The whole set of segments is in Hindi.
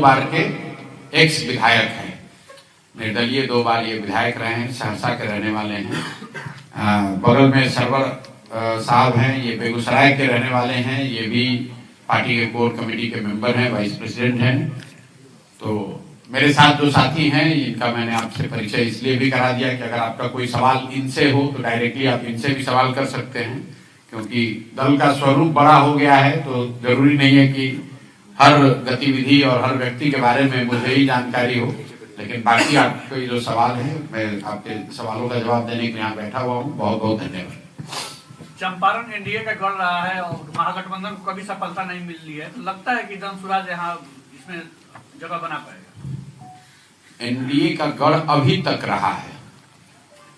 बार के एक्स विधायक हैं, निर्दलीय 2 बार ये विधायक रहे हैं, सहरसा के रहने वाले हैं। बगल में सरवर साहब हैं, ये बेगूसराय के रहने वाले हैं, ये भी पार्टी के कोर कमेटी के मेंबर हैं, वाइस प्रेसिडेंट हैं। तो मेरे साथ जो साथी हैं इनका मैंने आपसे परिचय इसलिए भी करा दिया कि अगर आपका कोई सवाल इनसे हो तो डायरेक्टली आप इनसे भी सवाल कर सकते हैं, क्योंकि दल का स्वरूप बड़ा हो गया है तो जरूरी नहीं है कि हर गतिविधि और हर व्यक्ति के बारे में मुझे ही जानकारी हो। लेकिन बाकी आपके जो सवाल है, मैं आपके सवालों का जवाब देने के लिए यहाँ बैठा हुआ हूँ। बहुत बहुत धन्यवाद। चंपारण एनडीए का गढ़ रहा है और महागठबंधन को कभी सफलता नहीं मिल रही है, तो लगता है कि जनसुराज यहाँ इसमें जगह बना पाएगा? एनडीए का गढ़ अभी तक रहा है,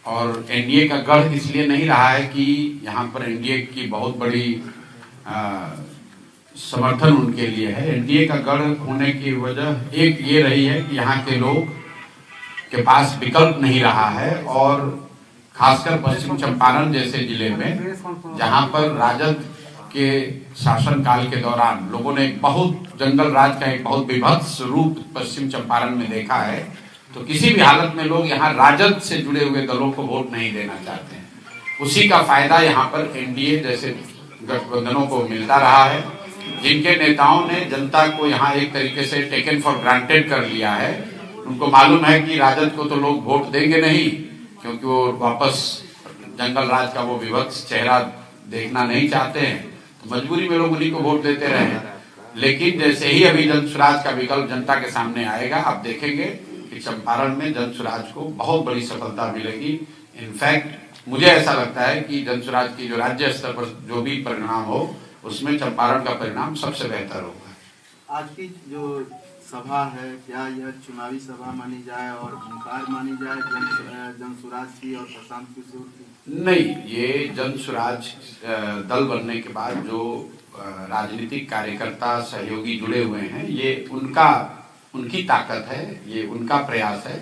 और एनडीए का गढ़ इसलिए नहीं रहा है कि यहाँ पर एनडीए की बहुत बड़ी समर्थन उनके लिए है। एनडीए का गढ़ होने की वजह एक ये रही है कि यहाँ के लोग के पास विकल्प नहीं रहा है, और खासकर पश्चिम चंपारण जैसे जिले में जहाँ पर राजद के शासनकाल के दौरान लोगों ने एक बहुत जंगल राज का एक बहुत विभत्स रूप पश्चिम चंपारण में देखा है, तो किसी भी हालत में लोग यहाँ राजद से जुड़े हुए दलों को वोट नहीं देना चाहते हैं। उसी का फायदा यहाँ पर एनडीए जैसे गठबंधनों को मिलता रहा है, जिनके नेताओं ने जनता को यहाँ एक तरीके से टेकन फॉर ग्रांटेड कर लिया है। उनको मालूम है कि राजद को तो लोग वोट देंगे नहीं, क्योंकि वो वापस जंगल राज का वो विभत्स चेहरा देखना नहीं चाहते हैं, तो मजबूरी में लोग उन्हीं को वोट देते रहे। लेकिन जैसे ही अभी जनसुराज का विकल्प जनता के सामने आएगा, आप देखेंगे कि चंपारण में जनसुराज को बहुत बड़ी सफलता मिलेगी। इनफैक्ट मुझे ऐसा लगता है कि जनसुराज की जो राज्य स्तर पर जो भी परिणाम हो, उसमें चंपारण का परिणाम सबसे बेहतर होगा। आज की जो सभा है, क्या यह चुनावी सभा मानी जाए और हुंकार मानी जाए जनसुराज की और प्रशांत किशोर की? नहीं, ये जनसुराज दल बनने के बाद जो राजनीतिक कार्यकर्ता सहयोगी जुड़े हुए हैं, ये उनकी ताकत है, ये उनका प्रयास है।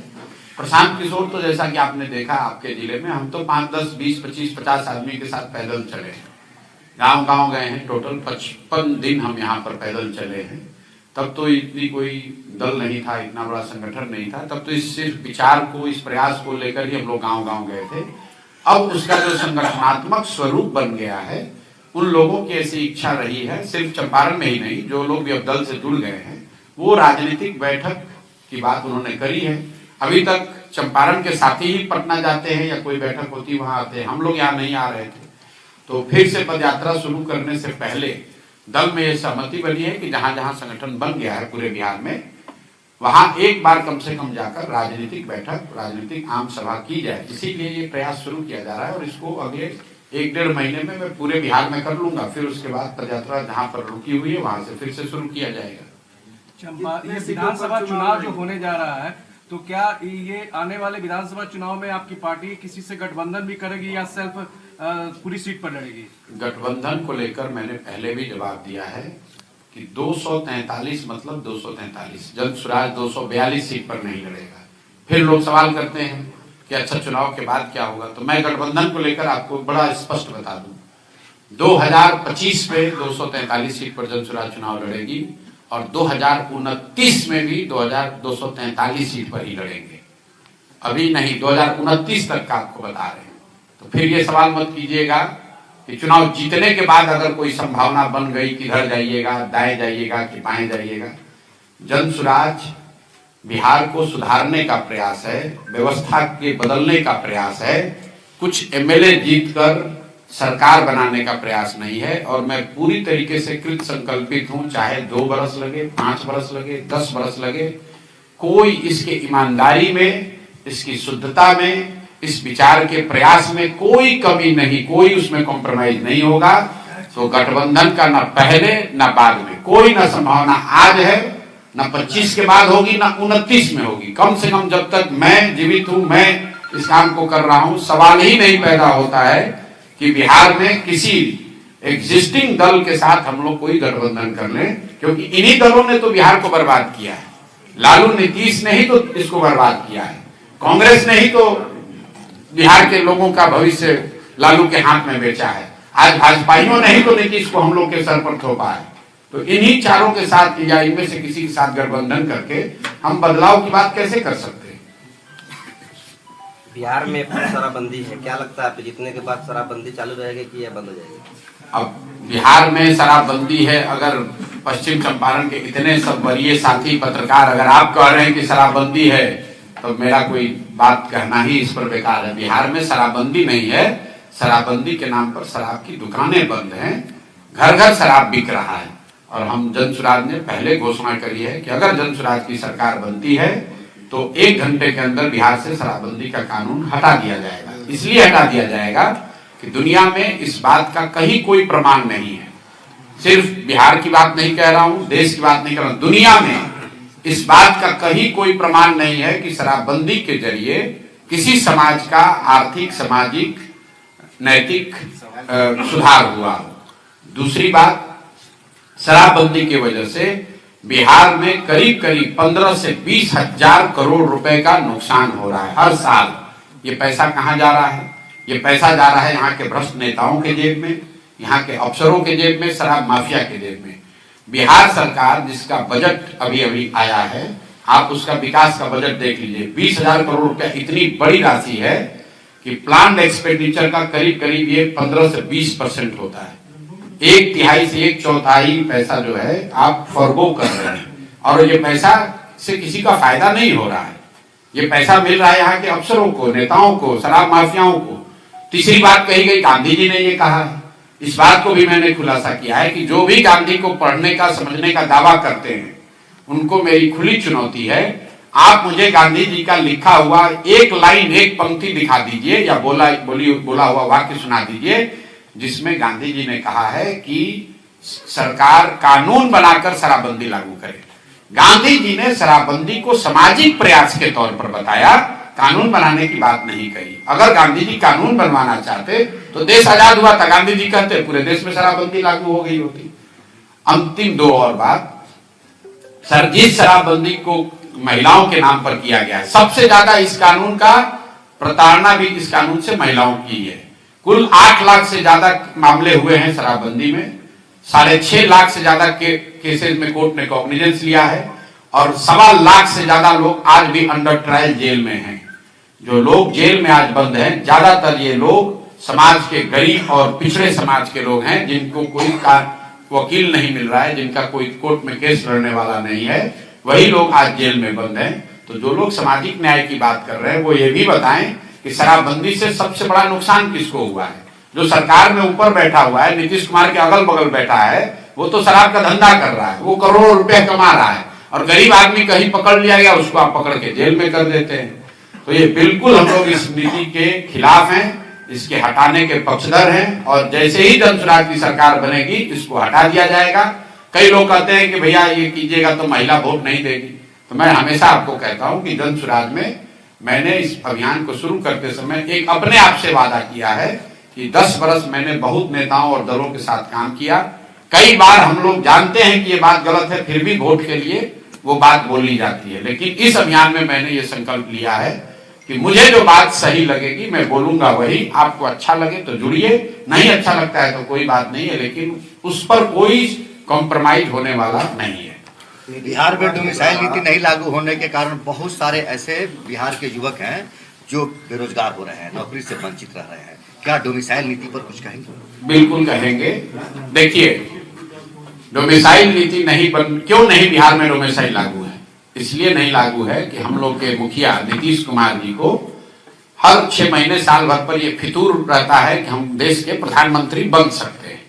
प्रशांत किशोर तो जैसा कि आपने देखा आपके जिले में, हम तो 5, 10, 20, 25, 50 आदमी के साथ पैदल चले हैं, गांव गए हैं। टोटल 55 दिन हम यहाँ पर पैदल चले हैं। तब तो इतनी कोई दल नहीं था, इतना बड़ा संगठन नहीं था, तब तो इस सिर्फ विचार को, इस प्रयास को लेकर ही हम लोग गांव गए थे। अब उसका जो संगठनात्मक स्वरूप बन गया है, उन लोगों की ऐसी इच्छा रही है, सिर्फ चंपारण में ही नहीं, जो लोग भी अब दल से जुड़ गए हैं, वो राजनीतिक बैठक की बात उन्होंने करी है। अभी तक चंपारण के साथी ही पटना जाते हैं या कोई बैठक होती वहां आते हैं, हम लोग यहाँ नहीं आ रहे थे। तो फिर से पदयात्रा शुरू करने से पहले दल में यह सहमति बनी है कि जहां जहां संगठन बन गया है पूरे बिहार में, वहां एक बार कम से कम जाकर राजनीतिक बैठक, राजनीतिक आम सभा की जाए। इसीलिए ये प्रयास शुरू किया जा रहा है, और इसको अगले 1-1.5 महीने में मैं पूरे बिहार में कर लूंगा। फिर उसके बाद पदयात्रा जहां पर रुकी हुई है वहां से फिर से शुरू किया जाएगा। ये विधानसभा चुनाव जो होने जा रहा है, तो क्या ये आने वाले विधानसभा चुनाव में आपकी पार्टी किसी से गठबंधन भी करेगी या सेल्फ पूरी सीट पर लड़ेगी? गठबंधन को लेकर मैंने पहले भी जवाब दिया है कि 243 मतलब 243, जनसुराज 242 सीट पर नहीं लड़ेगा। फिर लोग सवाल करते हैं कि अच्छा चुनाव के बाद क्या होगा, तो मैं गठबंधन को लेकर आपको बड़ा स्पष्ट बता दूं, 2025 में 243 सीट पर जनसुराज चुनाव लड़ेगी, और 2029 में भी 243 सीट पर ही लड़ेंगे। अभी नहीं, 2029 तक का आपको बता रहे हैं। तो फिर ये सवाल मत कीजिएगा कि चुनाव जीतने के बाद अगर कोई संभावना बन गई, किधर जाइएगा, दाएं जाइएगा कि बाएं जाइएगा। जनसुराज बिहार को सुधारने का प्रयास है, व्यवस्था के बदलने का प्रयास है, कुछ एमएलए जीतकर सरकार बनाने का प्रयास नहीं है। और मैं पूरी तरीके से कृत संकल्पित हूं, चाहे 2 बरस लगे, 5 बरस लगे, 10 बरस लगे, कोई इसके ईमानदारी में, इसकी शुद्धता में, इस विचार के प्रयास में कोई कमी नहीं, कोई उसमें कॉम्प्रोमाइज नहीं होगा। तो गठबंधन का न पहले न बाद में कोई न संभावना आज है, न 25 के बाद होगी, न 29 में होगी। कम से कम जब तक मैं जीवित हूं, मैं इस काम को कर रहा हूं, सवाल ही नहीं पैदा होता है कि बिहार में किसी एग्जिस्टिंग दल के साथ हम लोग कोई गठबंधन कर लें, क्योंकि इन्हीं दलों ने तो बिहार को बर्बाद किया है। लालू नीतीश ने ही तो इसको बर्बाद किया है, कांग्रेस ने ही तो बिहार के लोगों का भविष्य लालू के हाथ में बेचा है। आज भाजपाइयों ने ही तो नीतीश को हम लोग के सर पर थोपा है। तो इन्हीं चारों के साथ या इनमें से किसी के साथ गठबंधन करके हम बदलाव की बात कैसे कर सकते हैं? बिहार में शराबबंदी है, क्या लगता है आप जीतने के बाद शराबबंदी चालू रहेगी कि यह बंद हो जाएगी? अब बिहार में शराबबंदी है, अगर पश्चिम चंपारण के इतने सब वरीय साथी पत्रकार अगर आप कह रहे हैं कि शराबबंदी है, तो मेरा कोई बात कहना ही इस पर बेकार है। बिहार में शराबबंदी नहीं है, शराबबंदी के नाम पर शराब की दुकानें बंद हैं, घर घर शराब बिक रहा है। और हम जनसुराज ने पहले घोषणा करी है कि अगर जनसुराज की सरकार बनती है तो 1 घंटे के अंदर बिहार से शराबबंदी का कानून हटा दिया जाएगा। इसलिए हटा दिया जाएगा कि दुनिया में इस बात का कहीं कोई प्रमाण नहीं है। सिर्फ बिहार की बात नहीं कह रहा हूं, देश की बात नहीं कर रहा हूं, दुनिया में इस बात का कहीं कोई प्रमाण नहीं है कि शराबबंदी के जरिए किसी समाज का आर्थिक, सामाजिक, नैतिक सुधार हुआ। दूसरी बात, शराबबंदी की वजह से बिहार में करीब करीब 15 से 20 हजार करोड़ रुपए का नुकसान हो रहा है हर साल। ये पैसा कहां जा रहा है? ये पैसा जा रहा है यहाँ के भ्रष्ट नेताओं के जेब में, यहाँ के अफसरों के जेब में, शराब माफिया के जेब में। बिहार सरकार जिसका बजट अभी अभी आया है, आप उसका विकास का बजट देख लीजिए, 20,000 करोड़ रुपया इतनी बड़ी राशि है कि प्लान्ड एक्सपेंडिचर का करीब करीब ये 15 से 20% होता है। 1/3 से 1/4 पैसा जो है आप फॉरगो कर रहे हैं, और ये पैसा से किसी का फायदा नहीं हो रहा है। ये पैसा मिल रहा है यहाँ के अफसरों को, नेताओं को, शराब माफियाओं को। तीसरी बात कही गई, गांधी जी ने ये कहा है, इस बात को भी मैंने खुलासा किया है कि जो भी गांधी को पढ़ने का, समझने का दावा करते हैं, उनको मेरी खुली चुनौती है, आप मुझे गांधी जी का लिखा हुआ एक लाइन, एक पंक्ति दिखा दीजिए या बोला हुआ वाक्य सुना दीजिए जिसमें गांधी जी ने कहा है कि सरकार कानून बनाकर शराबबंदी लागू करे। गांधी जी ने शराबबंदी को सामाजिक प्रयास के तौर पर बताया, कानून बनाने की बात नहीं कही। अगर गांधी जी कानून बनवाना चाहते तो देश आजाद हुआ था, गांधी जी कहते पूरे देश में शराबबंदी लागू हो गई होती। अंतिम 2 और बात, सर जिस शराबबंदी को महिलाओं के नाम पर किया गया है, सबसे ज्यादा इस कानून का प्रताड़ना भी इस कानून से महिलाओं की है। कुल 8 लाख से ज्यादा मामले हुए हैं शराबबंदी में, 6.5 लाख से ज्यादा केसेस में कोर्ट ने कॉग्निजेंस लिया है, और 1.25 लाख से ज्यादा लोग आज भी अंडर ट्रायल जेल में हैं। जो लोग जेल में आज बंद हैं, ज्यादातर ये लोग समाज के गरीब और पिछड़े समाज के लोग हैं, जिनको कोई वकील नहीं मिल रहा है, जिनका कोई कोर्ट में केस लड़ने वाला नहीं है, वही लोग आज जेल में बंद हैं। तो जो लोग सामाजिक न्याय की बात कर रहे हैं वो ये भी बताएं कि शराबबंदी से सबसे बड़ा नुकसान किसको हुआ है। जो सरकार में ऊपर बैठा हुआ है, नीतीश कुमार के अगल बगल बैठा है, वो तो शराब का धंधा कर रहा है, वो करोड़ों रुपए कमा रहा है, और गरीब आदमी कहीं पकड़ लिया गया उसको आप पकड़ के जेल में कर देते हैं। तो ये बिल्कुल हम लोग इस नीति के खिलाफ हैं, इसके हटाने के पक्षधर हैं, और जैसे ही जनसुराज की सरकार बनेगी इसको हटा दिया जाएगा। कई लोग कहते हैं कि भैया ये कीजिएगा तो महिला वोट नहीं देगी, तो मैं हमेशा आपको कहता हूं कि जनसुराज में मैंने इस अभियान को शुरू करते समय एक अपने आप से वादा किया है कि 10 बरस मैंने बहुत नेताओं और दलों के साथ काम किया। कई बार हम लोग जानते हैं कि ये बात गलत है, फिर भी वोट के लिए वो बात बोली जाती है, लेकिन इस अभियान में मैंने ये संकल्प लिया है कि मुझे जो बात सही लगेगी मैं बोलूंगा वही। आपको अच्छा लगे तो जुड़िए, नहीं अच्छा लगता है तो कोई बात नहीं है, लेकिन उस पर कोई कॉम्प्रोमाइज होने वाला नहीं है। बिहार में डोमिसाइल नीति नहीं लागू होने के कारण बहुत सारे ऐसे बिहार के युवक हैं जो बेरोजगार हो रहे हैं, नौकरी से वंचित रह रहे हैं। क्या डोमिसाइल नीति पर कुछ कहेंगे? बिल्कुल कहेंगे। देखिए, डोमिसाइल नीति क्यों नहीं बिहार में डोमिसाइल लागू है? इसलिए नहीं लागू है कि हम लोग के मुखिया नीतीश कुमार जी को हर 6 महीने साल भर पर ये फितूर रहता है कि हम देश के प्रधानमंत्री बन सकते हैं।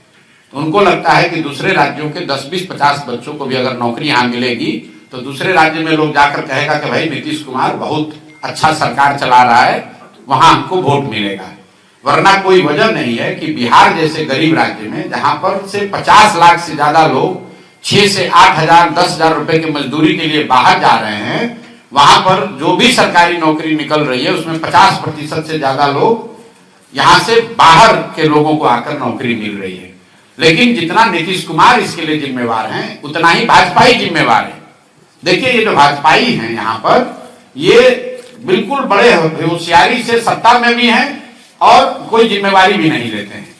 तो उनको लगता है कि दूसरे राज्यों के 10, 20, 50 बच्चों को भी अगर नौकरी यहाँ मिलेगी तो दूसरे राज्य में लोग जाकर कहेगा कि भाई नीतीश कुमार बहुत अच्छा सरकार चला रहा है, वहां हमको वोट मिलेगा। वरना कोई वजह नहीं है कि बिहार जैसे गरीब राज्य में, जहां पर से 50 लाख से ज्यादा लोग 6 से 8 हजार 10,000 रुपए की मजदूरी के लिए बाहर जा रहे हैं, वहां पर जो भी सरकारी नौकरी निकल रही है उसमें 50% से ज्यादा लोग यहाँ से बाहर के लोगों को आकर नौकरी मिल रही है। लेकिन जितना नीतीश कुमार इसके लिए जिम्मेवार हैं, उतना ही भाजपा ही जिम्मेवार है। देखिए, ये जो भाजपाई हैं यहाँ पर, ये बिल्कुल बड़े होशियारी से सत्ता में भी हैं और कोई जिम्मेवारी भी नहीं लेते हैं।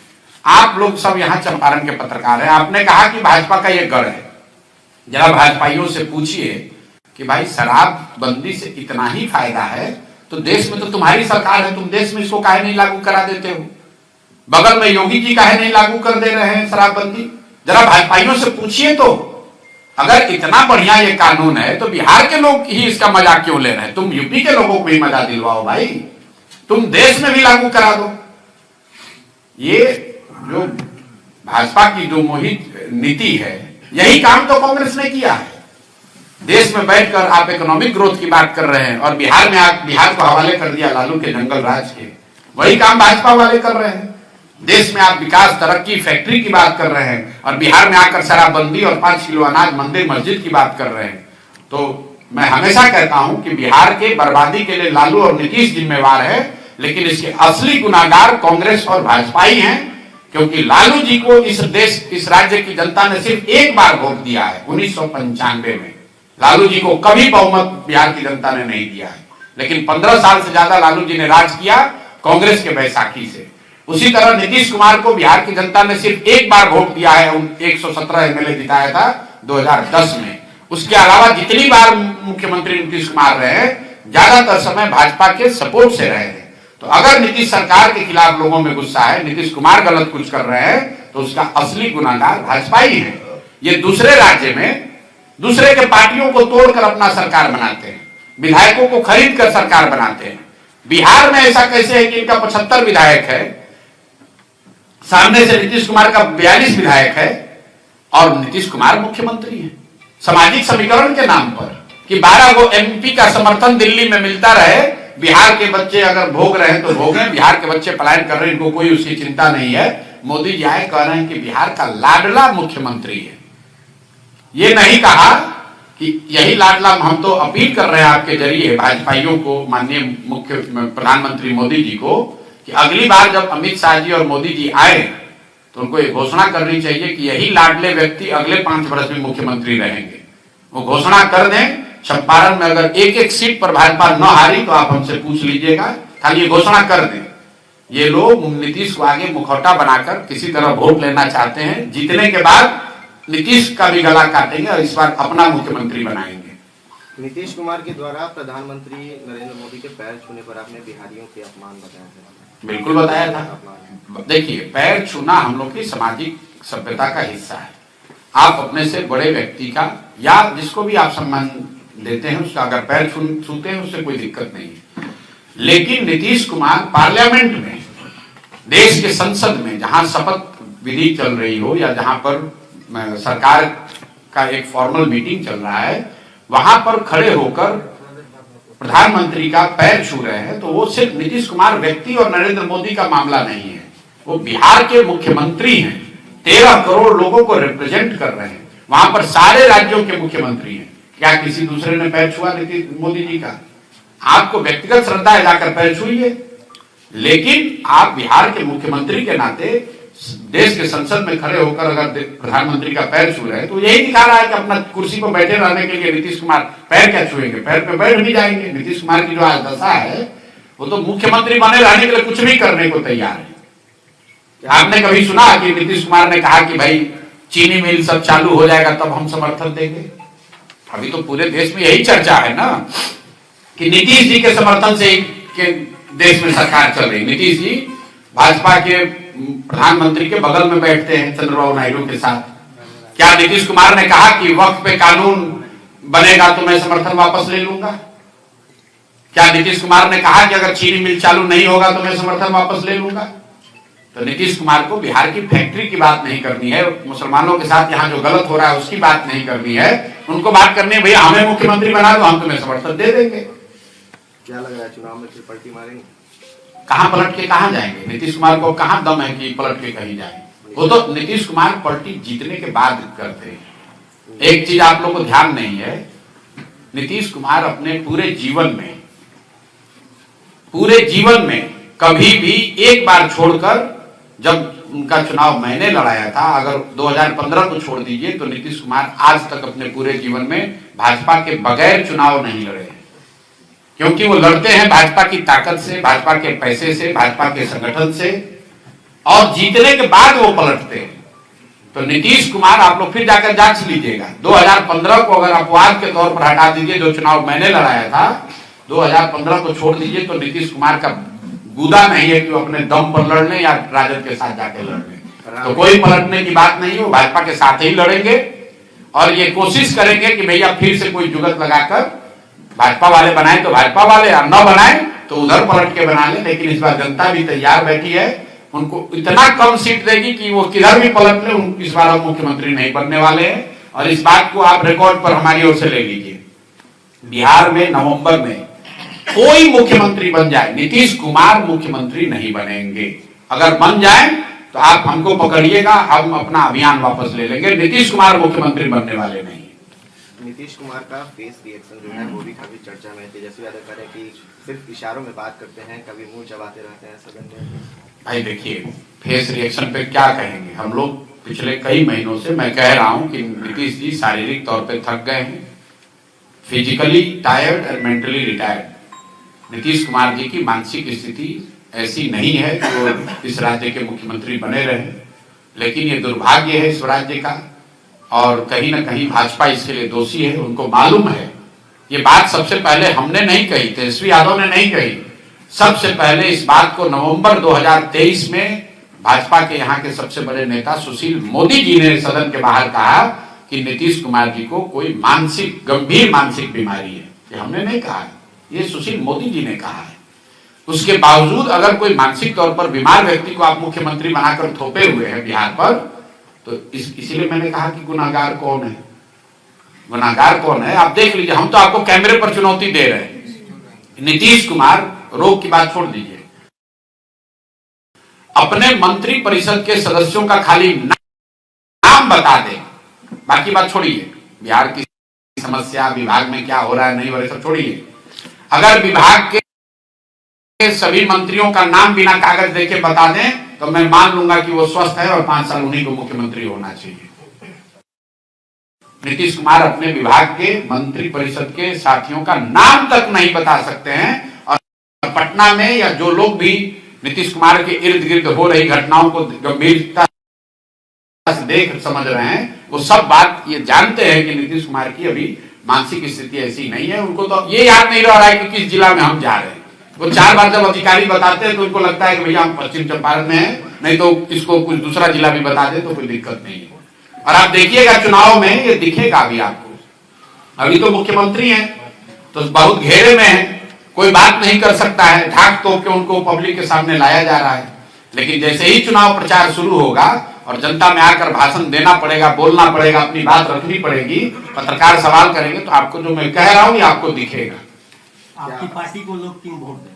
आप लोग सब यहाँ चंपारण के पत्रकार हैं, आपने कहा कि भाजपा का ये गढ़ है। जरा भाजपाइयों से पूछिए कि भाई शराबबंदी से इतना ही फायदा है तो देश में तो तुम्हारी सरकार है, तुम देश में इसको काहे नहीं लागू करा देते हो? बगल में योगी जी काहे नहीं लागू कर दे रहे हैं शराबबंदी? जरा भाजपाइयों से पूछिए। तो अगर इतना बढ़िया ये कानून है तो बिहार के लोग ही इसका मजाक क्यों ले रहे हैं? तुम यूपी के लोगों को भी मजा दिलवाओ भाई, तुम देश में भी लागू करा दो। ये जो भाजपा की जो मोहित नीति है, यही काम तो कांग्रेस ने किया है। देश में बैठकर आप इकोनॉमिक ग्रोथ की बात कर रहे हैं और बिहार में आप बिहार को हवाले कर दिया लालू के जंगल राज के। वही काम भाजपा वाले कर रहे हैं। देश में आप विकास, तरक्की, फैक्ट्री की बात कर रहे हैं और बिहार में आकर शराबबंदी और 5 किलो अनाज, मंदिर मस्जिद की बात कर रहे हैं। तो मैं हमेशा कहता हूं कि बिहार के बर्बादी के लिए लालू और नीतीश जिम्मेवार है, लेकिन इसके असली गुनाहगार कांग्रेस और भाजपा ही हैं, क्योंकि लालू जी को इस राज्य की जनता ने सिर्फ एक बार वोट दिया है 1995 में। लालू जी को कभी बहुमत बिहार की जनता ने नहीं दिया है, लेकिन 15 साल से ज्यादा लालू जी ने राज किया कांग्रेस के बैसाखी से। उसी तरह नीतीश कुमार को बिहार की जनता ने सिर्फ एक बार वोट दिया है, 117 एमएलए जिताया था 2010 में। उसके अलावा जितनी बार मुख्यमंत्री नीतीश कुमार रहे, ज्यादातर समय भाजपा के सपोर्ट से रहे हैं। तो अगर नीतीश सरकार के खिलाफ लोगों में गुस्सा है, नीतीश कुमार गलत कुछ कर रहे हैं, तो उसका असली गुनाहगार भाजपा ही है। ये दूसरे राज्य में दूसरे के पार्टियों को तोड़कर अपना सरकार बनाते हैं, विधायकों को खरीद कर सरकार बनाते हैं। बिहार में ऐसा कैसे है कि इनका 75 विधायक है, सामने से नीतीश कुमार का 42 विधायक है और नीतीश कुमार मुख्यमंत्री है। सामाजिक समीकरण के नाम पर कि 12 को एमपी का समर्थन दिल्ली में मिलता रहे, बिहार के बच्चे अगर भोग रहे हैं तो भोगें, बिहार के बच्चे पलायन कर रहे हैं, इनको कोई उसकी चिंता नहीं है। मोदी जी आए कह रहे हैं कि बिहार का लाडला मुख्यमंत्री है। ये नहीं कहा कि यही लाडला, हम तो अपील कर रहे हैं आपके जरिए भाजपाइयों को, माननीय मुख्य प्रधानमंत्री मोदी जी को, कि अगली बार जब अमित शाह जी और मोदी जी आए तो उनको ये घोषणा करनी चाहिए कि यही लाडले व्यक्ति अगले 5 वर्ष में मुख्यमंत्री रहेंगे। वो घोषणा कर दें। चंपारण में अगर एक सीट पर भाजपा न हारी तो आप हमसे पूछ लीजिएगा, खाली ये घोषणा कर दें। ये लोग नीतीश को आगे मुखौटा बनाकर किसी तरह वोट लेना चाहते हैं। जीतने के बाद नीतीश का भी गला काटेंगे और इस बार अपना मुख्यमंत्री बनाएंगे। नीतीश कुमार के द्वारा प्रधानमंत्री नरेंद्र मोदी के पैर छूने पर आपने बिहारियों के अपमान बताया था। बिल्कुल बताया था। देखिए, पैर छूना हम लोग की सामाजिक सभ्यता का हिस्सा है। आप अपने से बड़े व्यक्ति का या जिसको भी आप सम्मान देते हैं उसका अगर पैर छूते हैं उससे कोई दिक्कत नहीं है। लेकिन नीतीश कुमार पार्लियामेंट में, देश के संसद में जहां शपथ विधि चल रही हो या जहां पर सरकार का एक फॉर्मल मीटिंग चल रहा है, वहां पर खड़े होकर प्रधानमंत्री का पैर छू रहे हैं, तो वो सिर्फ नीतीश कुमार व्यक्ति और नरेंद्र मोदी का मामला नहीं है। वो बिहार के मुख्यमंत्री हैं, 13 करोड़ लोगों को रिप्रेजेंट कर रहे हैं। वहां पर सारे राज्यों के मुख्यमंत्री हैं। क्या किसी दूसरे ने पैर छुआ नीतीश मोदी जी का? आपको व्यक्तिगत श्रद्धा है, जाकर पैर छुइए। लेकिन आप बिहार के मुख्यमंत्री के नाते देश के संसद में खड़े होकर अगर प्रधानमंत्री का पैर छू रहे हैं तो यही दिखा रहा है कि अपना कुर्सी पर बैठे रहने के लिए नीतीश कुमार पैर क्या छुएंगे, पैर पे बैठ भी जाएंगे। नीतीश कुमार की जो आज दशा है, वो तो मुख्यमंत्री बने रहने के लिए कुछ भी करने को तैयार है। आपने कभी सुना कि नीतीश कुमार ने कहा कि भाई चीनी मिल सब चालू हो जाएगा तब हम समर्थन देंगे? अभी तो पूरे देश में यही चर्चा है ना कि नीतीश जी के समर्थन से देश में सरकार चल रही। नीतीश जी भाजपा के प्रधानमंत्री के बगल में बैठते हैं चंद्रबाबू नायडू के साथ। क्या नीतीश कुमार ने कहा कि वक्त पे कानून बनेगा तो मैं समर्थन वापस ले लूंगा? क्या नीतीश कुमार ने कहा कि अगर चीनी मिल चालू नहीं होगा तो मैं समर्थन वापस ले लूंगा? तो नीतीश कुमार को बिहार की फैक्ट्री की बात नहीं करनी है, मुसलमानों के साथ यहाँ जो गलत हो रहा है उसकी बात नहीं करनी है। उनको बात करनी है भैया हमें मुख्यमंत्री बना दो, हम तुम्हें समर्थन दे देंगे। क्या लग रहा है चुनाव में फिर पलटी मारेंगे? कहां पलट के कहां जाएंगे? नीतीश कुमार को कहां दम है कि पलट के कहीं जाए? वो तो नीतीश कुमार पलटी जीतने के बाद करते हैं। एक चीज आप लोग को ध्यान नहीं है, नीतीश कुमार अपने पूरे जीवन में कभी भी एक बार छोड़कर, जब उनका चुनाव मैंने लड़ाया था, अगर 2015 को छोड़ दीजिए तो नीतीश कुमार आज तक अपने पूरे जीवन में भाजपा के बगैर चुनाव नहीं लड़े हैं। क्योंकि वो लड़ते हैं भाजपा की ताकत से, भाजपा के पैसे से, भाजपा के संगठन से। और जीतने के बाद वो पलटते हैं। तो नीतीश कुमार, आप लोग फिर जाकर जांच लीजिएगा, 2015 को अगर अपवाद के तौर पर हटा दीजिए, जो चुनाव मैंने लड़ाया था 2015 को छोड़ दीजिए, तो नीतीश कुमार का गुदा नहीं है कि वो अपने दम पर लड़ लें या राजद के साथ जाके लड़ लें। तो कोई पलटने की बात नहीं है, वो भाजपा के साथ ही लड़ेंगे और ये कोशिश करेंगे कि भैया फिर से कोई जुगत लगाकर भाजपा वाले बनाए तो भाजपा वाले, और न बनाए तो उधर पलट के बना ले। लेकिन इस बार जनता भी तैयार बैठी है, उनको इतना कम सीट देगी कि वो किधर भी पलट ले, इस बार मुख्यमंत्री नहीं बनने वाले हैं। और इस बात को आप रिकॉर्ड पर हमारी ओर से ले लीजिए, बिहार में नवंबर में कोई मुख्यमंत्री बन जाए, नीतीश कुमार मुख्यमंत्री नहीं बनेंगे। अगर बन जाए तो आप हमको पकड़िएगा, हम अपना अभियान वापस ले लेंगे। नीतीश कुमार मुख्यमंत्री बनने वाले नहीं। नीतीश कुमार का फेस रिएक्शन जो है वो भी काफी चर्चा में है। तेजस्वी यादव कह रहे हैं कि सिर्फ इशारों में बात करते हैं, कभी मुंह चबाते रहते हैं सदन। भाई देखिए, फेस रिएक्शन पे क्या कहेंगे हम लोग। पिछले कई महीनों से मैं कह रहा हूं कि नीतीश जी शारीरिक तौर पे थक गए हैं, फिजिकली टायर्ड और मेंटली रिटायर्ड। नीतीश कुमार जी की मानसिक स्थिति ऐसी नहीं है कि वो इस राज्य के मुख्यमंत्री बने रहे, लेकिन ये दुर्भाग्य है इस राज्य का और कहीं ना कहीं भाजपा इसके लिए दोषी है। उनको मालूम है, ये बात सबसे पहले हमने नहीं कही, तेजस्वी यादव ने नहीं कही, सबसे पहले इस बात को नवंबर 2023 में भाजपा के यहाँ के सबसे बड़े नेता सुशील मोदी जी ने सदन के बाहर कहा कि नीतीश कुमार जी को कोई गंभीर मानसिक बीमारी है। ये हमने नहीं कहा, ये सुशील मोदी जी ने कहा है। उसके बावजूद अगर कोई मानसिक तौर पर बीमार व्यक्ति को आप मुख्यमंत्री बनाकर थोपे हुए हैं बिहार पर, तो इसीलिए मैंने कहा कि गुनाहगार कौन है, गुनाहगार कौन है आप देख लीजिए। हम तो आपको कैमरे पर चुनौती दे रहे हैं। नीतीश कुमार, रोग की बात छोड़ दीजिए, अपने मंत्री परिषद के सदस्यों का खाली नाम बता दे, बाकी बात छोड़िए। बिहार की समस्या, विभाग में क्या हो रहा है नहीं हो रहा है सब छोड़िए। अगर विभाग के सभी मंत्रियों का नाम बिना कागज देके बता दें तो मैं मान लूंगा कि वो स्वस्थ है और 5 साल उन्हीं को मुख्यमंत्री होना चाहिए। नीतीश कुमार अपने विभाग के मंत्री परिषद के साथियों का नाम तक नहीं बता सकते हैं और पटना में या जो लोग भी नीतीश कुमार के इर्द गिर्द हो रही घटनाओं को गंभीरता से देख समझ रहे हैं, वो सब बात ये जानते हैं कि नीतीश कुमार की अभी मानसिक स्थिति ऐसी नहीं है। उनको तो ये याद नहीं रह रहा है कि किस जिला में हम जा रहे हैं। वो 4 बार जब अधिकारी बताते हैं तो उनको लगता है कि भैया हम पश्चिम चंपारण में हैं, नहीं तो इसको कुछ दूसरा जिला भी बता दे तो कोई दिक्कत नहीं है। और आप देखिएगा चुनाव में ये दिखेगा अभी आपको। अभी तो मुख्यमंत्री हैं तो बहुत घेरे में है, कोई बात नहीं कर सकता है, ढाक तोप के उनको पब्लिक के सामने लाया जा रहा है। लेकिन जैसे ही चुनाव प्रचार शुरू होगा और जनता में आकर भाषण देना पड़ेगा, बोलना पड़ेगा, अपनी बात रखनी पड़ेगी, पत्रकार सवाल करेंगे, तो आपको जो मैं कह रहा हूं ये आपको दिखेगा। आपकी पार्टी को लोग क्यों वोट दें?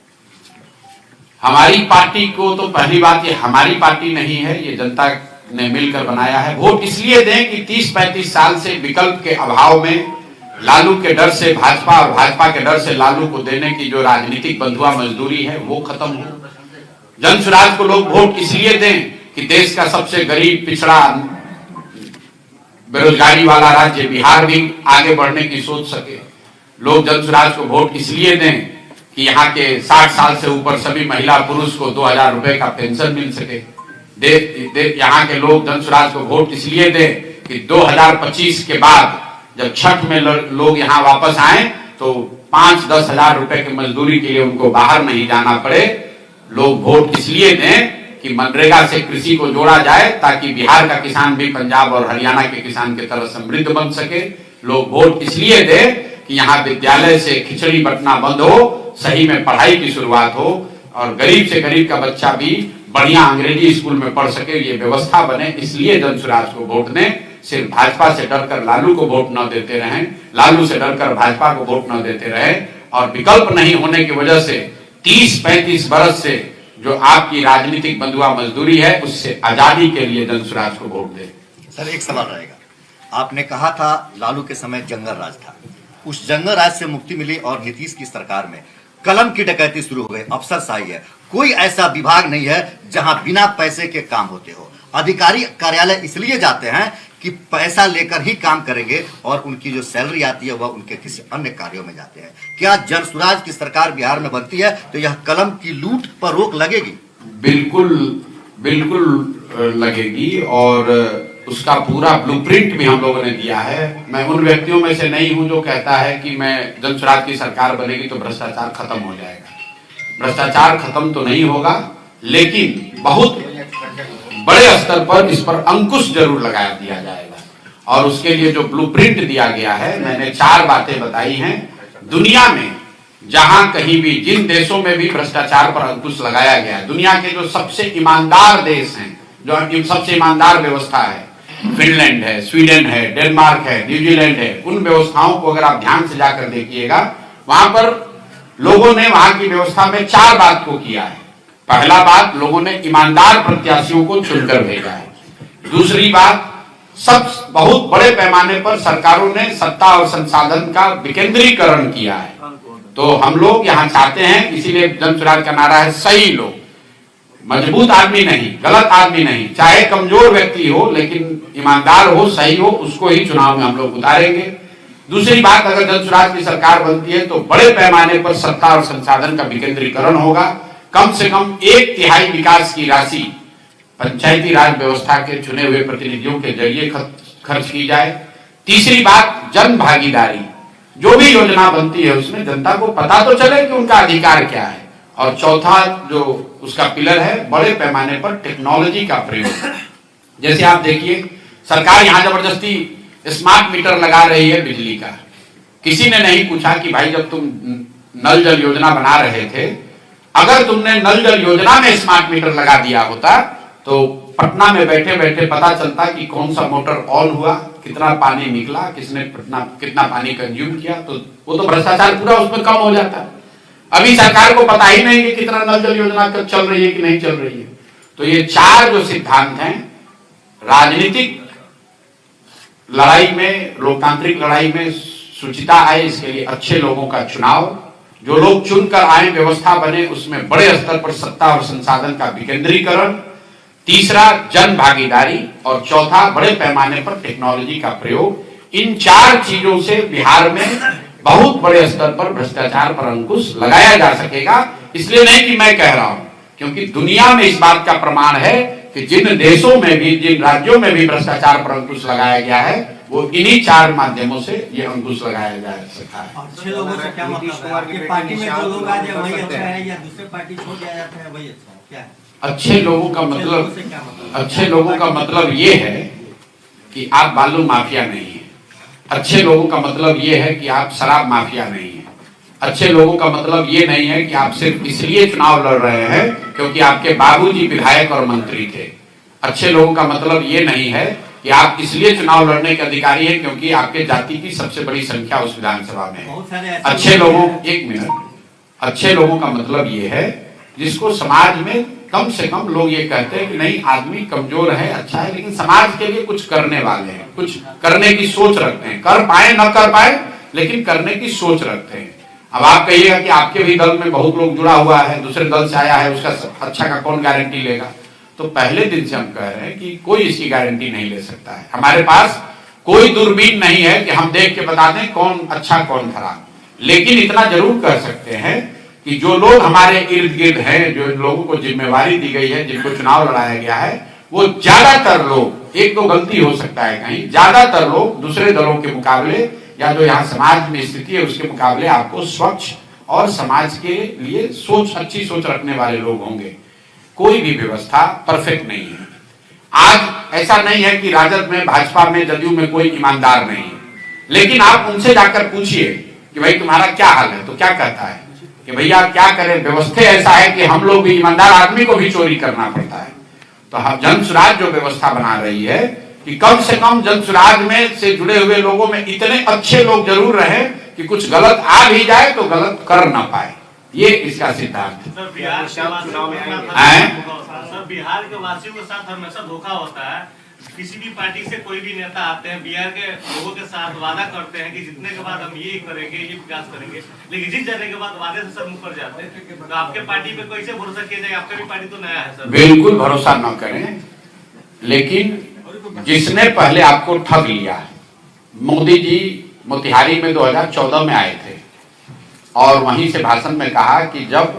हमारी पार्टी को तो पहली बात ये हमारी पार्टी नहीं है, ये जनता ने मिलकर बनाया है। वोट इसलिए दें कि 30-35 साल से विकल्प के अभाव में लालू के डर से भाजपा और भाजपा के डर से लालू को देने की जो राजनीतिक बंधुआ मजदूरी है वो खत्म हो। जन स्वराज को लोग वोट इसलिए दें कि देश का सबसे गरीब, पिछड़ा, बेरोजगारी वाला राज्य बिहार भी आगे बढ़ने की सोच सके। लोग जन स्वराज को वोट इसलिए दें कि यहाँ के 60 साल से ऊपर सभी महिला पुरुष को 2000 रुपए का पेंशन मिल सके। यहाँ के लोग जन स्वराज को वोट इसलिए दें कि 2025 के बाद जब छठ में लोग यहाँ वापस आए तो 5-10 हजार रुपए की मजदूरी के लिए उनको बाहर नहीं जाना पड़े। लोग वोट इसलिए दें कि मनरेगा से कृषि को जोड़ा जाए ताकि बिहार का किसान भी पंजाब और हरियाणा के किसान की तरह समृद्ध बन सके। लोग वोट इसलिए दें कि यहाँ विद्यालय से खिचड़ी बंटना बंद हो, सही में पढ़ाई की शुरुआत हो और गरीब से गरीब का बच्चा भी बढ़िया अंग्रेजी स्कूल में पढ़ सके, ये व्यवस्था बने। इसलिए जन स्वराज को वोट दें। सिर्फ भाजपा से डरकर लालू को वोट न देते रहें, लालू से डरकर भाजपा को वोट न देते रहें और विकल्प नहीं होने की वजह से 30-35 बरस से जो आपकी राजनीतिक बंधुआ मजदूरी है उससे आजादी के लिए जन स्वराज को वोट दें। सर एक सवाल रहेगा, आपने कहा था लालू के समय जंगल राज था, उस जंगल राज से मुक्ति मिली और नीतीश की सरकार में कलम की डकैती शुरू हो गई, अफसरशाही है। कोई ऐसा विभाग नहीं है जहां बिना पैसे के काम होते हो। अधिकारी कार्यालय इसलिए जाते हैं कि पैसा लेकर ही काम करेंगे और उनकी जो सैलरी आती है वह उनके किसी अन्य कार्यों में जाते हैं। क्या जन स्वराज की सरकार बिहार में बनती है तो यह कलम की लूट पर रोक लगेगी? बिल्कुल बिल्कुल लगेगी और उसका पूरा ब्लूप्रिंट भी हम लोगों ने दिया है। मैं उन व्यक्तियों में से नहीं हूं जो कहता है कि मैं जन स्वराज की सरकार बनेगी तो भ्रष्टाचार खत्म हो जाएगा। भ्रष्टाचार खत्म तो नहीं होगा, लेकिन बहुत बड़े स्तर पर इस पर अंकुश जरूर लगा दिया जाएगा। और उसके लिए जो ब्लूप्रिंट दिया गया है, मैंने 4 बातें बताई हैं। दुनिया में जहां कहीं भी, जिन देशों में भी भ्रष्टाचार पर अंकुश लगाया गया है, दुनिया के जो सबसे ईमानदार देश हैं, जो सबसे ईमानदार व्यवस्था है, फिनलैंड है, स्वीडन है, डेनमार्क है, न्यूजीलैंड है, उन व्यवस्थाओं को अगर आप ध्यान से जाकर देखिएगा, वहां पर लोगों ने वहां की व्यवस्था में 4 बात को किया है। पहला बात, लोगों ने ईमानदार प्रत्याशियों को चुनकर भेजा है। दूसरी बात, सब बहुत बड़े पैमाने पर सरकारों ने सत्ता और संसाधन का विकेंद्रीकरण किया है। तो हम लोग यहाँ चाहते हैं, इसीलिए जन स्वराज का नारा है सही लोग, मजबूत आदमी नहीं, गलत आदमी नहीं, चाहे कमजोर व्यक्ति हो लेकिन ईमानदार हो, सही हो, उसको ही चुनाव में हम लोग उतारेंगे। दूसरी बात, अगर जन स्वराज की सरकार बनती है तो बड़े पैमाने पर सत्ता और संसाधन का विकेंद्रीकरण होगा। कम से कम 1/3 विकास की राशि पंचायती राज व्यवस्था के चुने हुए प्रतिनिधियों के जरिए खर्च की जाए। तीसरी बात, जन भागीदारी, जो भी योजना बनती है उसमें जनता को पता तो चले कि उनका अधिकार क्या है। और चौथा जो उसका पिलर है, बड़े पैमाने पर टेक्नोलॉजी का प्रयोग। जैसे आप देखिए, सरकार यहाँ जबरदस्ती स्मार्ट मीटर लगा रही है बिजली का। किसी ने नहीं पूछा कि भाई जब तुम नल जल योजना बना रहे थे, अगर तुमने नल जल योजना में स्मार्ट मीटर लगा दिया होता तो पटना में बैठे बैठे पता चलता कि कौन सा मोटर ऑन हुआ, कितना पानी निकला, किसने कितना पानी कंज्यूम किया, तो वो तो भ्रष्टाचार पूरा उसमें कम हो जाता। अभी सरकार को पता ही नहीं कि कितना नल जल योजना कब चल रही है कि नहीं चल रही है। तो ये 4 जो सिद्धांत हैं, राजनीतिक लड़ाई में, लोकतांत्रिक लड़ाई में शुचिता आए, इसके लिए अच्छे लोगों का चुनाव, जो लोग चुनकर आए, व्यवस्था बने, उसमें बड़े स्तर पर सत्ता और संसाधन का विकेंद्रीकरण, तीसरा जन भागीदारी, और चौथा बड़े पैमाने पर टेक्नोलॉजी का प्रयोग। इन 4 चीजों से बिहार में बहुत बड़े स्तर पर भ्रष्टाचार पर अंकुश लगाया जा सकेगा। इसलिए नहीं कि मैं कह रहा हूं, क्योंकि दुनिया में इस बात का प्रमाण है कि जिन देशों में भी, जिन राज्यों में भी भ्रष्टाचार पर अंकुश लगाया गया है, वो इन्हीं 4 माध्यमों से ये अंकुश लगाया जा सका है। अच्छे लोगों से क्या मतलब, आपकी पार्टी में जो लोग आ जाए वही अच्छा है या दूसरे पार्टी छोड़ दिया जाता है वही अच्छा है, क्या है? अच्छे लोगों का मतलब, अच्छे लोगों का मतलब ये है कि आप बालू माफिया नहीं है। अच्छे लोगों का मतलब ये है कि आप शराब माफिया नहीं है। अच्छे लोगों का मतलब ये नहीं है कि आप सिर्फ इसलिए चुनाव लड़ रहे हैं क्योंकि आपके बाबूजी विधायक और मंत्री थे। अच्छे लोगों का मतलब ये नहीं है कि आप इसलिए चुनाव लड़ने के अधिकारी हैं क्योंकि आपके जाति की सबसे बड़ी संख्या उस विधानसभा में है। अच्छे लोगों, 1 मिनट, अच्छे लोगों का मतलब ये है जिसको समाज में कम से कम लोग ये कहते हैं कि नहीं, आदमी कमजोर है, अच्छा है, लेकिन समाज के लिए कुछ करने वाले हैं, कुछ करने की सोच रखते हैं, कर पाए न कर पाए लेकिन करने की सोच रखते हैं। अब आप कहिएगा कि आपके भी दल में बहुत लोग जुड़ा हुआ है, दूसरे दल से आया है, उसका अच्छा का कौन गारंटी लेगा? तो पहले दिन से हम कह रहे हैं कि कोई इसकी गारंटी नहीं ले सकता है। हमारे पास कोई दूरबीन नहीं है कि हम देख के बता दें कौन अच्छा कौन खराब, लेकिन इतना जरूर कर सकते हैं कि जो लोग हमारे इर्द गिर्द हैं, जो लोगों को जिम्मेवारी दी गई है, जिनको चुनाव लड़ाया गया है, वो ज्यादातर लोग, एक तो गलती हो सकता है कहीं, ज्यादातर लोग दूसरे दलों के मुकाबले या जो यहाँ समाज में स्थिति है उसके मुकाबले आपको स्वच्छ और समाज के लिए अच्छी सोच रखने वाले लोग होंगे। कोई भी व्यवस्था परफेक्ट नहीं है। आज ऐसा नहीं है कि राजद में, भाजपा में, जदयू में कोई ईमानदार नहीं है, लेकिन आप उनसे जाकर पूछिए कि भाई तुम्हारा क्या हाल है, तो क्या कहता है कि भैया क्या करें, व्यवस्था ऐसा है कि हम लोग भी, ईमानदार आदमी को भी चोरी करना पड़ता है। तो हम जन स्वराज जो व्यवस्था बना रही है कि कम से कम जन स्वराज में से जुड़े हुए लोगों में इतने अच्छे लोग जरूर रहे कि कुछ गलत आ भी जाए तो गलत कर ना पाए। ये इसका सिद्धांत है। सर, बिहार के वासियों के साथ हमेशा धोखा होता है। किसी भी पार्टी से कोई भी नेता आते हैं, बिहार के लोगों के साथ वादा करते हैं कि जीतने के बाद हम ये करेंगे, ये विकास करेंगे, लेकिन जीत जाने के बाद वादे से सब मुकर जाते हैं। तो आपके पार्टी पे कैसे भरोसा किया जाए? आपका भी पार्टी तो नया है सर। बिल्कुल भरोसा न करें, लेकिन जिसने पहले आपको ठग लिया, मोदी जी मोतिहारी में 2014 में आए थे और वहीं से भाषण में कहा कि जब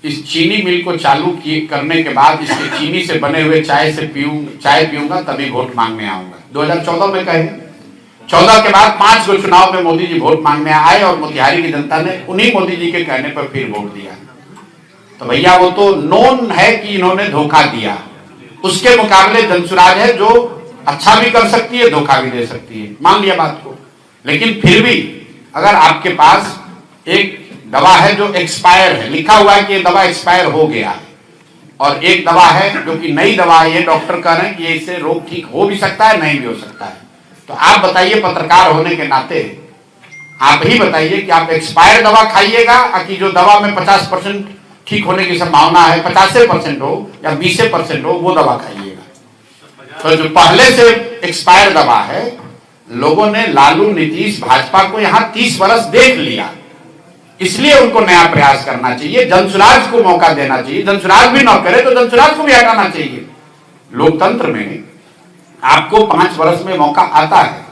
इस चीनी मिल को चालू करने के बाद इसके चीनी से बने हुए चाय पीऊंगा तभी वोट मांगने आऊंगा। 2014 में कहे, 14 के बाद 5 गो चुनाव में मोदी जी वोट मांगने आए और मोतिहारी की जनता ने उन्हीं मोदी जी के कहने पर फिर वोट दिया। तो भैया वो तो नोन है कि इन्होंने धोखा दिया। उसके मुकाबले जनसुराज है जो अच्छा भी कर सकती है, धोखा भी दे सकती है, मान लिया बात को। लेकिन फिर भी अगर आपके पास एक दवा है जो एक्सपायर है, लिखा हुआ है कि ये दवा एक्सपायर हो गया है, और एक दवा है जो कि नई दवा है, ये डॉक्टर कह रहे हैं कि इससे रोग ठीक हो भी सकता है, नहीं भी हो सकता है, तो आप बताइए पत्रकार होने के नाते आप ही बताइए कि आप एक्सपायर दवा खाइएगा कि जो दवा में 50% ठीक होने की संभावना है, 50% हो या 20% हो, वो दवा खाइएगा। तो जो पहले से एक्सपायर दवा है, लोगों ने लालू, नीतीश, भाजपा को यहां 30 वर्ष देख लिया, इसलिए उनको नया प्रयास करना चाहिए, जनसुराज को मौका देना चाहिए। जनसुराज भी न करे तो जनसुराज को भी हटाना चाहिए। लोकतंत्र में आपको 5 वर्ष में मौका आता है।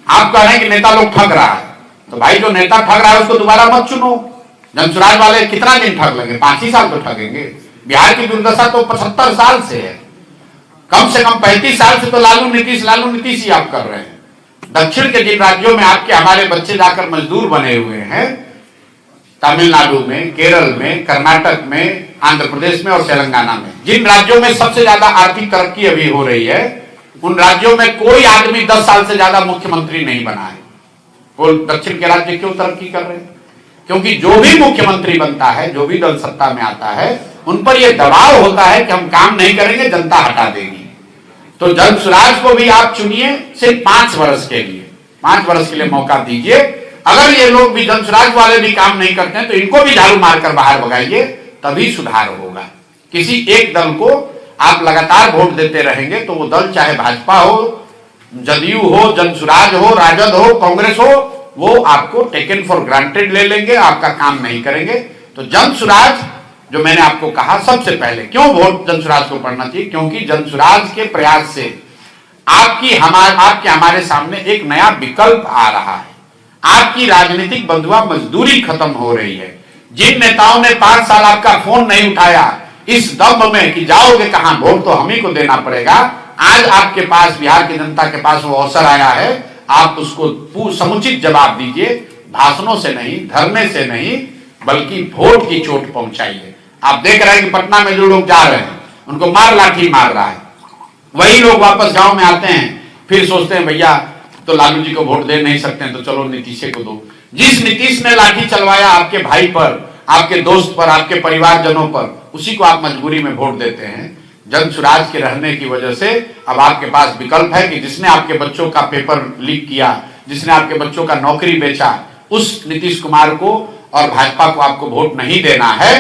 आप कह रहे हैं कि नेता लोग ठग रहा है, तो भाई जो नेता ठग रहा है उसको दोबारा मत चुनो। जनसुराज वाले कितना दिन ठग लेंगे? 5 ही साल तो ठगेंगे। बिहार की दुर्दशा तो 75 साल से है, कम से कम 35 साल से तो लालू नीतीश ही आप कर रहे हैं। दक्षिण के जिन राज्यों में आपके हमारे बच्चे जाकर मजदूर बने हुए हैं, तमिलनाडु में, केरल में, कर्नाटक में, आंध्र प्रदेश में और तेलंगाना में, जिन राज्यों में सबसे ज्यादा आर्थिक तरक्की अभी हो रही है, उन राज्यों में कोई आदमी 10 साल से ज्यादा मुख्यमंत्री नहीं बना है। वो दक्षिण के राज्य क्यों तरक्की कर रहे हैं? क्योंकि जो भी मुख्यमंत्री बनता है, जो भी दल सत्ता में आता है, उन पर यह दबाव होता है कि हम काम नहीं करेंगे, जनता हटा देगी। तो जनसुराज को भी आप चुनिए सिर्फ 5 वर्ष के लिए, 5 वर्ष के लिए मौका दीजिए। अगर ये लोग भी, जनसुराज वाले भी काम नहीं करते हैं, तो इनको भी झाड़ू मारकर बाहर भगाइए, तभी सुधार होगा। किसी एक दल को आप लगातार वोट देते रहेंगे तो वो दल चाहे भाजपा हो, जदयू हो, जनसुराज हो, राजद हो, कांग्रेस हो, वो आपको टेकन फॉर ग्रांटेड ले लेंगे, आपका काम नहीं करेंगे। तो जनसुराज, जो मैंने आपको कहा, सबसे पहले क्यों वोट जनसुराज को पड़ना चाहिए? क्योंकि जनसुराज के प्रयास से आपके हमारे सामने एक नया विकल्प आ रहा है। आपकी राजनीतिक बंधुआ मजदूरी खत्म हो रही है। जिन नेताओं ने 5 साल आपका फोन नहीं उठाया, इस दम में कि जाओगे कहां, वोट तो हम ही को देना पड़ेगा, आज आपके पास, बिहार की जनता के पास वो अवसर आया है। आप उसको समुचित जवाब दीजिए, भाषणों से नहीं, धरने से नहीं, बल्कि वोट की चोट पहुंचाइए। आप देख रहे हैं कि पटना में जो लोग जा रहे हैं, उनको मार लाठी मार रहा है, वही लोग वापस गांव में आते हैं, फिर सोचते हैं भैया तो लालू जी को वोट दे नहीं सकते हैं, तो चलो नीतीश को दो। जिस नीतीश ने लाठी चलवाया आपके भाई पर, आपके दोस्त पर, आपके परिवारजनों पर, उसी को आप मजबूरी में वोट देते हैं। जनसुराज के रहने की वजह से अब आपके पास विकल्प है कि जिसने आपके बच्चों का पेपर लीक किया, जिसने आपके बच्चों का नौकरी बेचा, उस नीतीश कुमार को और भाजपा को आपको वोट नहीं देना है,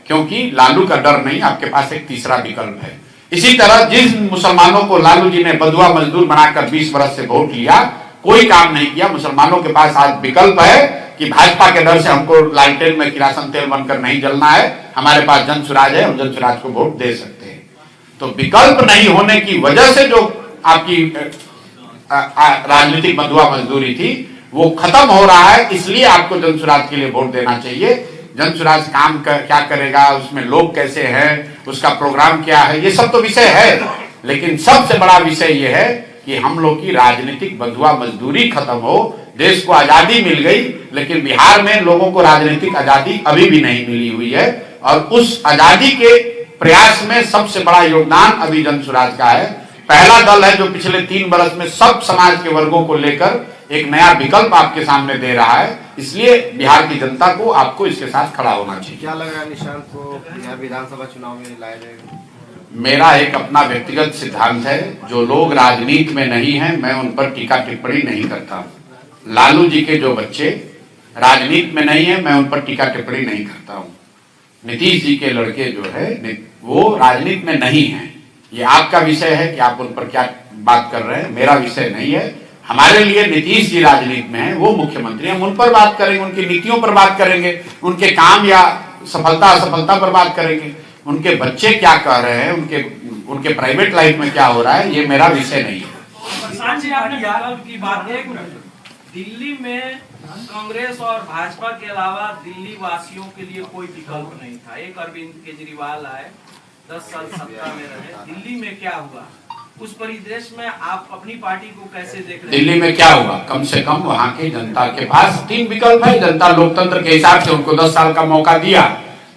क्योंकि लालू का डर नहीं, आपके पास एक तीसरा विकल्प है। इसी तरह जिस मुसलमानों को लालू जी ने बंधुआ मजदूर बनाकर 20 वर्ष से वोट लिया, कोई काम नहीं किया, मुसलमानों के पास आज विकल्प है कि भाजपा के डर से हमको लालटेन में किरासन तेल बनकर नहीं जलना है, हमारे पास जनसुराज है, हम जनसुराज को वोट दे सकते हैं। तो विकल्प नहीं होने की वजह से जो आपकी राजनीतिक बंधुआ मजदूरी थी, वो खत्म हो रहा है। इसलिए आपको जनसुराज के लिए वोट देना चाहिए। जनसुराज काम क्या करेगा, उसमें लोग कैसे हैं, उसका प्रोग्राम क्या है, ये सब तो विषय है, लेकिन सबसे बड़ा विषय ये है कि हम लोग की राजनीतिक बंधुआ मजदूरी खत्म हो। देश को आजादी मिल गई, लेकिन बिहार में लोगों को राजनीतिक आजादी अभी भी नहीं मिली हुई है, और उस आजादी के प्रयास में सबसे बड़ा योगदान अभी जनसुराज का है। पहला दल है जो पिछले 3 वर्ष में सब समाज के वर्गों को लेकर एक नया विकल्प आपके सामने दे रहा है। इसलिए बिहार की जनता को, आपको इसके साथ खड़ा होना चाहिए। क्या लग रहा है निशांत को बिहार विधानसभा चुनाव में लाया जाएगा? मेरा एक अपना व्यक्तिगत सिद्धांत है, जो लोग राजनीति में नहीं है, मैं उन पर टीका टिप्पणी नहीं करता हूँ। लालू जी के जो बच्चे राजनीति में नहीं है, मैं उन पर टीका टिप्पणी नहीं करता हूँ। नीतीश जी के लड़के जो है वो राजनीति में नहीं है, ये आपका विषय है कि आप उन पर क्या बात कर रहे हैं, मेरा विषय नहीं है। हमारे लिए नीतीश जी राजनीति में है, वो मुख्यमंत्री, हम उन पर बात करेंगे, उनकी नीतियों पर बात करेंगे, उनके काम या सफलता असफलता पर बात करेंगे, उनके बच्चे क्या कर रहे हैं, उनके प्राइवेट लाइफ में क्या हो रहा है, ये मेरा विषय नहीं है। दिल्ली में कांग्रेस और भाजपा के अलावा दिल्ली वासियों के लिए कोई विकल्प नहीं था। एक अरविंद केजरीवाल आए, 10 साल सत्ता में रहे। दिल्ली में क्या हुआ, उस परिदृश्य में आप अपनी पार्टी को कैसे देख रहे हैं? दिल्ली में क्या हुआ, कम से कम वहाँ की जनता के पास 3 विकल्प है। जनता लोकतंत्र के हिसाब से उनको 10 साल का मौका दिया।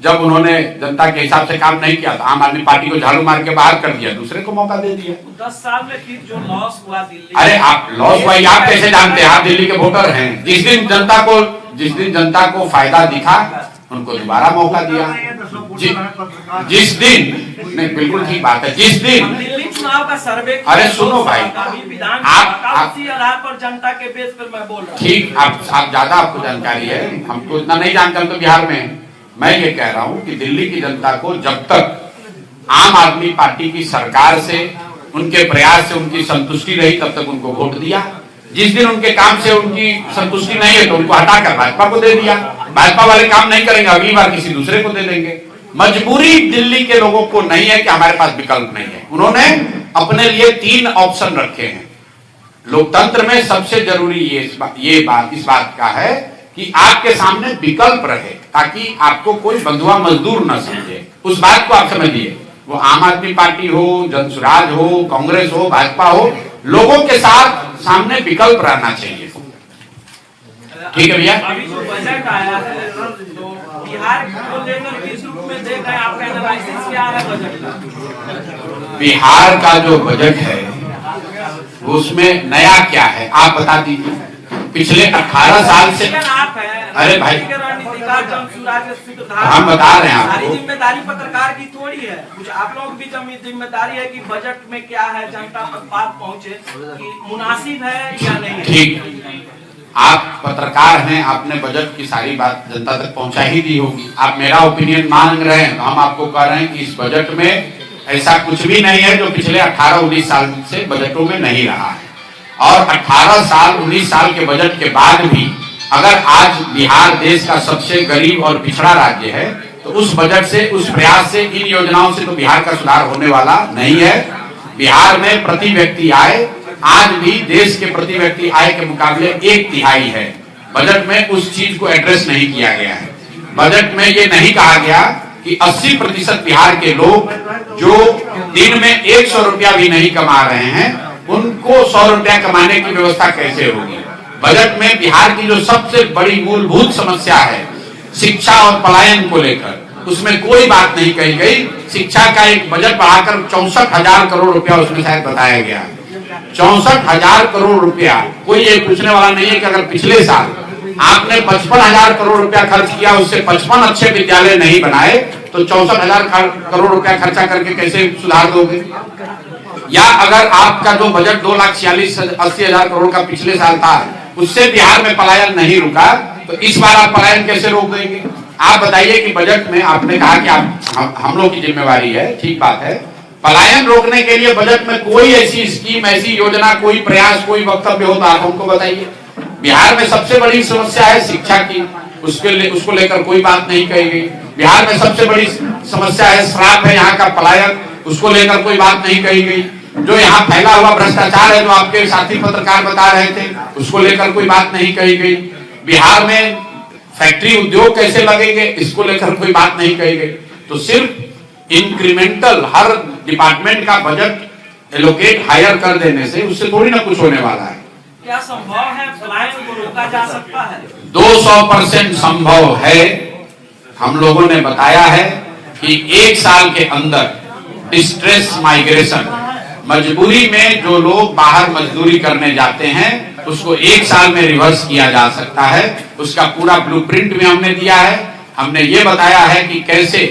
जब उन्होंने जनता के हिसाब से काम नहीं किया तो आम आदमी पार्टी को झाड़ू मार के बाहर कर दिया, दूसरे को मौका दे दिया। 10 साल में फिर जो लॉस हुआ दिल्ली, अरे आप लॉस हुआ आप कैसे जानते हैं? आप दिल्ली के वोटर हैं। जिस दिन जनता को फायदा दिखा उनको दोबारा मौका दिया। जिस दिन नहीं, बिल्कुल ठीक बात है। जिस दिन दिल्ली चुनाव का सर्वे, अरे सुनो भाई, आप उसी आधार पर जनता के बेस पर मैं बोल रहा हूँ। ठीक, आप ज्यादा आपको जानकारी है, हमको इतना नहीं जानते, हम तो बिहार में हैं। मैं ये कह रहा हूँ कि दिल्ली की जनता को जब तक आम आदमी पार्टी की सरकार से, उनके प्रयास से उनकी संतुष्टि रही तब तक उनको वोट दिया। जिस दिन उनके काम से उनकी संतुष्टि नहीं है तो उनको हटाकर भाजपा को दे दिया। भाजपा वाले काम नहीं करेंगे, अगली बार किसी दूसरे को दे देंगे। मजबूरी दिल्ली के लोगों को नहीं है कि हमारे पास विकल्प नहीं है। उन्होंने अपने लिए 3 ऑप्शन रखे हैं। लोकतंत्र में सबसे जरूरी इस बात का है कि आपके सामने विकल्प रहे, ताकि आपको कोई बंधुआ मजदूर न समझे। उस बात को आप समझिए, वो आम आदमी पार्टी हो, जनसुराज हो, कांग्रेस हो, भाजपा हो, लोगों के साथ सामने विकल्प रहना चाहिए। ठीक है भैया। अभी जो बजट आया है तो बिहार को लेकर किस रूप में देख रहे हैं, आपका एनालिसिस क्या है बजट का? बिहार का जो बजट है उसमें नया क्या है आप बता दीजिए। पिछले 18 साल से आप हैं, अरे भाई रणनीतिकार जनसुराज सूत्रधार, हम बता रहे हैं सारी आपको। जिम्मेदारी पत्रकार की थोड़ी है, कुछ आप लोग भी जिम्मेदारी है कि बजट में क्या है जनता तक बात पहुंचे कि मुनासिब है या नहीं। ठीक, आप पत्रकार हैं, आपने बजट की सारी बात जनता तक पहुंचा ही दी होगी। आप मेरा ओपिनियन मांग रहे हैं तो हम आपको कह रहे हैं कि इस बजट में ऐसा कुछ भी नहीं है जो पिछले 18-19 साल से बजटों में नहीं रहा है। और 18 साल 19 साल के बजट के बाद भी अगर आज बिहार देश का सबसे गरीब और पिछड़ा राज्य है तो उस बजट से, उस प्रयास से, इन योजनाओं से तो बिहार का सुधार होने वाला नहीं है। बिहार में प्रति व्यक्ति आय आज भी देश के प्रति व्यक्ति आय के मुकाबले 1/3 है। बजट में उस चीज को एड्रेस नहीं किया गया है। बजट में ये नहीं कहा गया कि 80% बिहार के लोग जो दिन में 100 रुपया भी नहीं कमा रहे हैं उनको 100 रुपया कमाने की व्यवस्था कैसे होगी। बजट में बिहार की जो सबसे बड़ी मूलभूत समस्या है शिक्षा और पलायन को लेकर, उसमें कोई बात नहीं कही गई। शिक्षा का एक बजट बढ़ाकर 64,000 करोड़ रुपया उसमें शायद बताया गया। 64,000 करोड़ रुपया, कोई ये पूछने वाला नहीं है कि अगर पिछले साल आपने 55,000 करोड़ रुपया खर्च किया, उससे 55 अच्छे विद्यालय नहीं बनाए तो 64,000 करोड़ रुपया खर्चा करके कैसे सुधार दोगे? या अगर आपका जो बजट 2,46,80,000 करोड़ का पिछले साल था उससे बिहार में पलायन नहीं रुका तो इस बार आप पलायन कैसे रोक देंगे? आप बताइए कि बजट में आपने कहा कि हम लोग की जिम्मेवारी है, ठीक बात है। पलायन रोकने के लिए बजट में कोई ऐसी स्कीम, ऐसी योजना, कोई प्रयास, कोई वक्तव्य हो तो आप हमको बताइए। बिहार में सबसे बड़ी समस्या है शिक्षा की, उसको लेकर कोई बात नहीं कही गई। बिहार में सबसे बड़ी समस्या है श्राप है यहाँ का पलायन, उसको लेकर कोई बात नहीं कही गई। जो यहाँ फैला हुआ भ्रष्टाचार है जो आपके साथी पत्रकार बता रहे थे, उसको लेकर कोई बात नहीं कही गई। बिहार में फैक्ट्री उद्योग कैसे लगेंगे, इसको लेकर कोई बात नहीं कही गई। तो सिर्फ इंक्रीमेंटल हर डिपार्टमेंट का बजट एलोकेट हायर कर देने से उससे थोड़ी ना कुछ होने वाला है। क्या संभव है पलायन को रोका जा सकता है? 200% संभव है। हम लोगों ने बताया है कि 1 साल के अंदर डिस्ट्रेस माइग्रेशन, मजबूरी में जो लोग बाहर मजदूरी करने जाते हैं उसको 1 साल में रिवर्स किया जा सकता है। उसका पूरा ब्लूप्रिंट भी हमने दिया है। हमने ये बताया है कि कैसे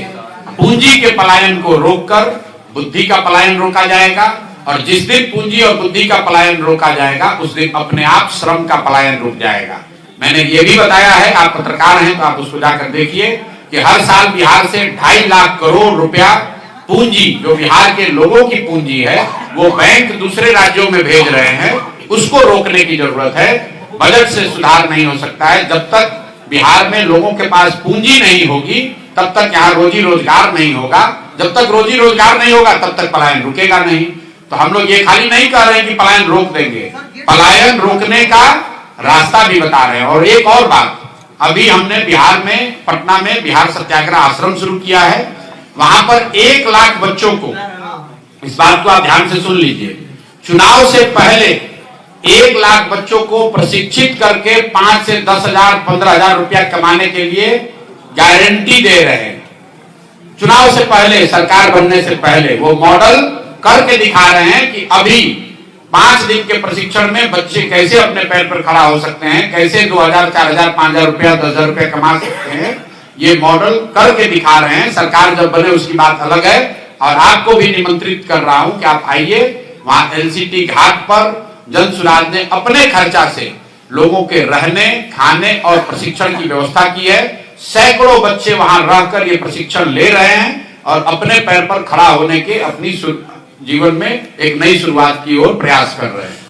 पूंजी के पलायन को रोककर बुद्धि का पलायन रोका जाएगा, और जिस दिन पूंजी और बुद्धि का पलायन रोका जाएगा उस दिन अपने आप श्रम का पलायन रुक जाएगा। मैंने ये भी बताया है, आप पत्रकार हैं तो आप उसको जाकर देखिए कि हर साल बिहार से 2.5 लाख करोड़ रुपया पूंजी, जो बिहार के लोगों की पूंजी है, वो बैंक दूसरे राज्यों में भेज रहे हैं। उसको रोकने की जरूरत है। बजट से सुधार नहीं हो सकता है। जब तक बिहार में लोगों के पास पूंजी नहीं होगी तब तक यहाँ रोजी रोजगार नहीं होगा। जब तक रोजी रोजगार नहीं होगा तब तक पलायन रुकेगा नहीं। तो हम लोग ये खाली नहीं कह रहे हैं कि पलायन रोक देंगे। पलायन रोकने का रास्ता भी बता रहे हैं। और एक और बात, अभी हमने बिहार में, पटना में बिहार सत्याग्रह आश्रम शुरू किया है। वहां पर 1 लाख बच्चों को, इस बात को आप ध्यान से सुन लीजिए, चुनाव से पहले 1 लाख बच्चों को प्रशिक्षित करके 5 से 10,000 15,000 रुपया कमाने के लिए गारंटी दे रहे हैं। चुनाव से पहले, सरकार बनने से पहले वो मॉडल करके दिखा रहे हैं कि अभी 5 दिन के प्रशिक्षण में बच्चे कैसे अपने पैर पर खड़ा हो सकते हैं, कैसे 2,000 4,000 5,000 रुपया 10,000 रुपया कमा सकते हैं, ये मॉडल करके दिखा रहे हैं। सरकार जब बने उसकी बात अलग है। और आपको भी निमंत्रित कर रहा हूं कि आप आइए, वहां एलसीटी घाट पर जन सुराज ने अपने खर्चा से लोगों के रहने, खाने और प्रशिक्षण की व्यवस्था की है। सैकड़ों बच्चे वहां रहकर ये प्रशिक्षण ले रहे हैं और अपने पैर पर खड़ा होने के, अपनी जीवन में एक नई शुरुआत की ओर प्रयास कर रहे हैं।